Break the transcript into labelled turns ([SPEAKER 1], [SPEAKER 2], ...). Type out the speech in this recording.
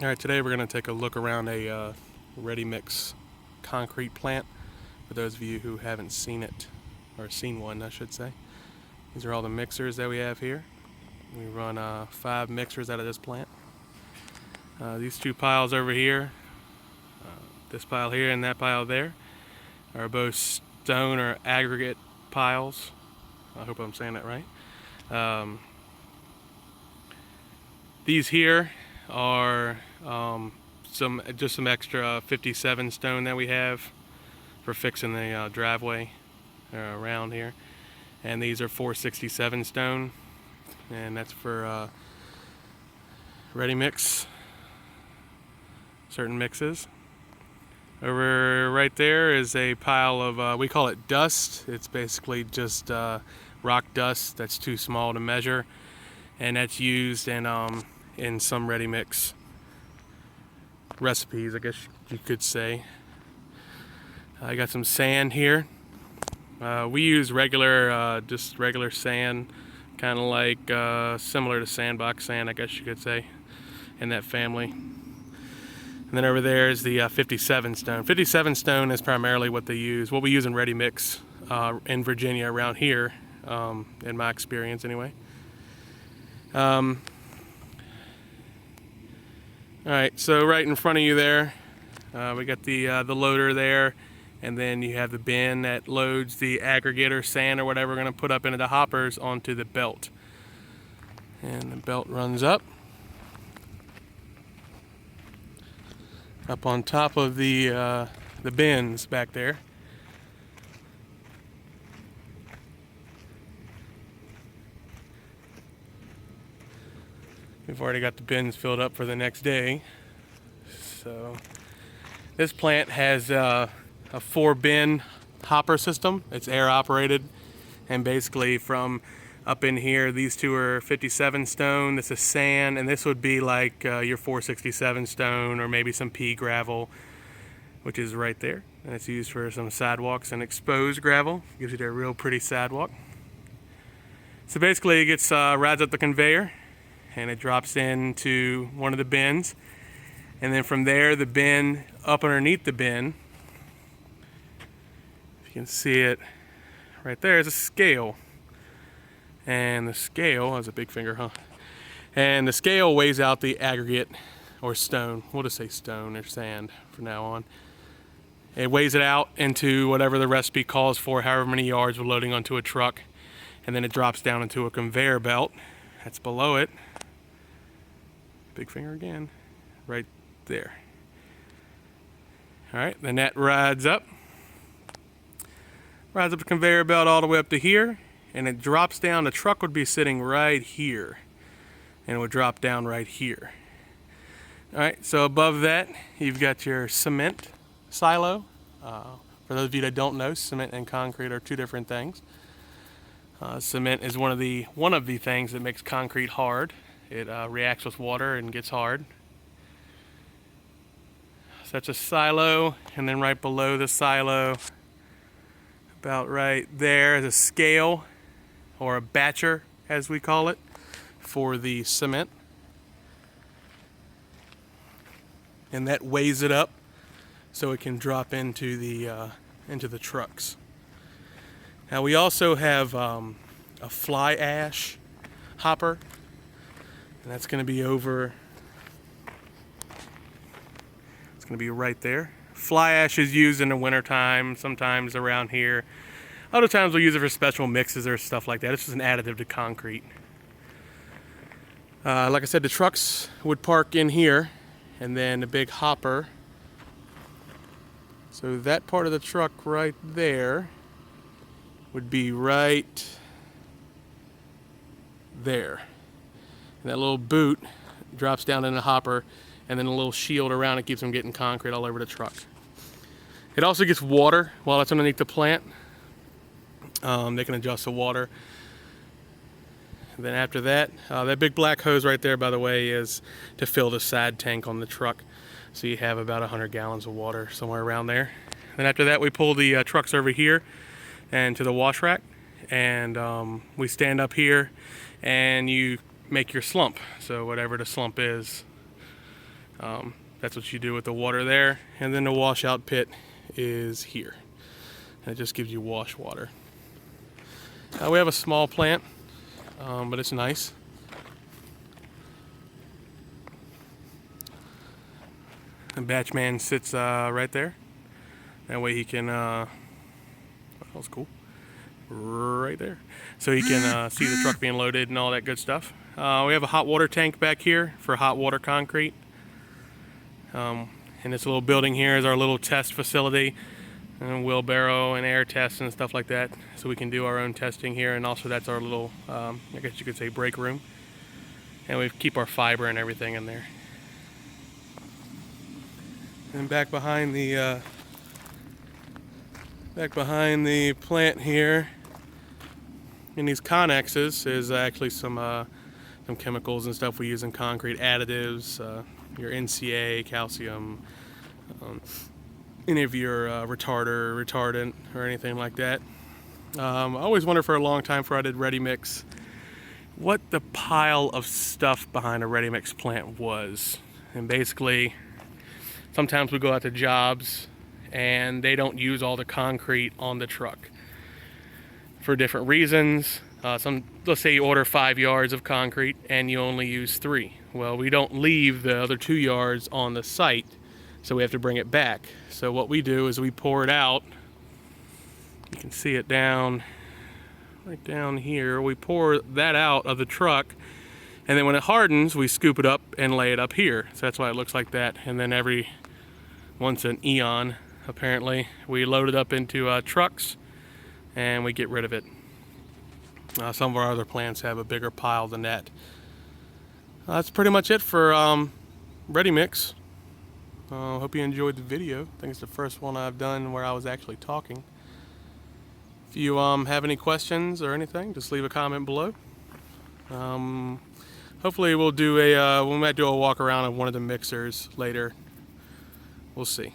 [SPEAKER 1] Alright, today we're going to take a look around a ready mix concrete plant. For those of you who haven't seen it, or seen one I should say. These are all the mixers that we have here. We run 5 mixers out of this plant. These two piles over here, this pile here and that pile there, are both stone or aggregate piles. I hope I'm saying that right. These here are some extra 57 stone that we have for fixing the driveway around here, and these are 467 stone, and that's for ready mix certain mixes. Over right there is a pile of we call it dust. It's basically just rock dust that's too small to measure, and that's used in some ready mix recipes, I guess you could say. I got some sand here. We use just regular sand, kind of like similar to sandbox sand, I guess you could say, in that family. And then over there is the 57 stone. 57 stone is primarily what we use in ready mix in Virginia around here, in my experience anyway. Alright, so right in front of you there, we got the loader there, and then you have the bin that loads the aggregate or sand or whatever we're going to put up into the hoppers onto the belt. And the belt runs up on top of the bins back there. We've already got the bins filled up for the next day. So this plant has a 4-bin hopper system. It's air operated, and basically from up in here, these two are 57 stone, this is sand, and this would be like your 467 stone or maybe some pea gravel, which is right there. And it's used for some sidewalks and exposed gravel. Gives you a real pretty sidewalk. So basically it gets rides up the conveyor, and it drops into one of the bins, and then from there the bin, up underneath the bin, if you can see it right there, is a scale, and the scale has a big finger, huh? And the scale weighs out the aggregate or stone. We'll just say stone or sand from now on. It weighs it out into whatever the recipe calls for, however many yards we're loading onto a truck, and then it drops down into a conveyor belt that's below it. Big finger again, right there. All right, then that rides up the conveyor belt all the way up to here, and it drops down. The truck would be sitting right here, and it would drop down right here. All right, so above that, you've got your cement silo. For those of you that don't know, cement and concrete are two different things. Cement is one of the things that makes concrete hard. It reacts with water and gets hard. So that's a silo, and then right below the silo, about right there, is a scale, or a batcher as we call it, for the cement. And that weighs it up so it can drop into the trucks. Now we also have a fly ash hopper, and that's going to be over. It's going to be right there. Fly ash is used in the wintertime, sometimes around here. Other times we'll use it for special mixes or stuff like that. It's just an additive to concrete. Like I said, the trucks would park in here, and then the big hopper. So that part of the truck right there would be right there. And that little boot drops down in the hopper, and then a little shield around it keeps them getting concrete all over the truck. It also gets water while it's underneath the plant. They can adjust the water. And then after that, that big black hose right there, by the way, is to fill the side tank on the truck. So you have about 100 gallons of water somewhere around there. Then after that, we pull the trucks over here and to the wash rack, and we stand up here, and you make your slump. So whatever the slump is, That's what you do with the water there, and then the washout pit is here. And it just gives you wash water. We have a small plant, but it's nice. And Batchman sits right there. That way he can, that was cool. Right there. So he can see the truck being loaded and all that good stuff. We have a hot water tank back here for hot water concrete. And this little building here is our little test facility, and wheelbarrow and air tests and stuff like that. So we can do our own testing here, and also that's our little, I guess you could say, break room. And we keep our fiber and everything in there. And back behind the plant here, in these connexes, is actually some chemicals and stuff we use in concrete, additives, your NCA, calcium, any of your retardant, or anything like that. I always wondered for a long time before I did ready mix what the pile of stuff behind a ready mix plant was. And basically, sometimes we go out to jobs and they don't use all the concrete on the truck for different reasons. Let's say you order 5 yards of concrete and you only use 3. Well, we don't leave the other 2 yards on the site, so we have to bring it back. So what we do is we pour it out. You can see it right down here. We pour that out of the truck, and then when it hardens, we scoop it up and lay it up here. So that's why it looks like that. And then once an eon, apparently, we load it up into trucks and we get rid of it. Some of our other plants have a bigger pile than that. That's pretty much it for ready mix. Hope you enjoyed the video. I think it's the first one I've done where I was actually talking. If you have any questions or anything, just leave a comment below. Hopefully we might do a walk around of one of the mixers later. We'll see.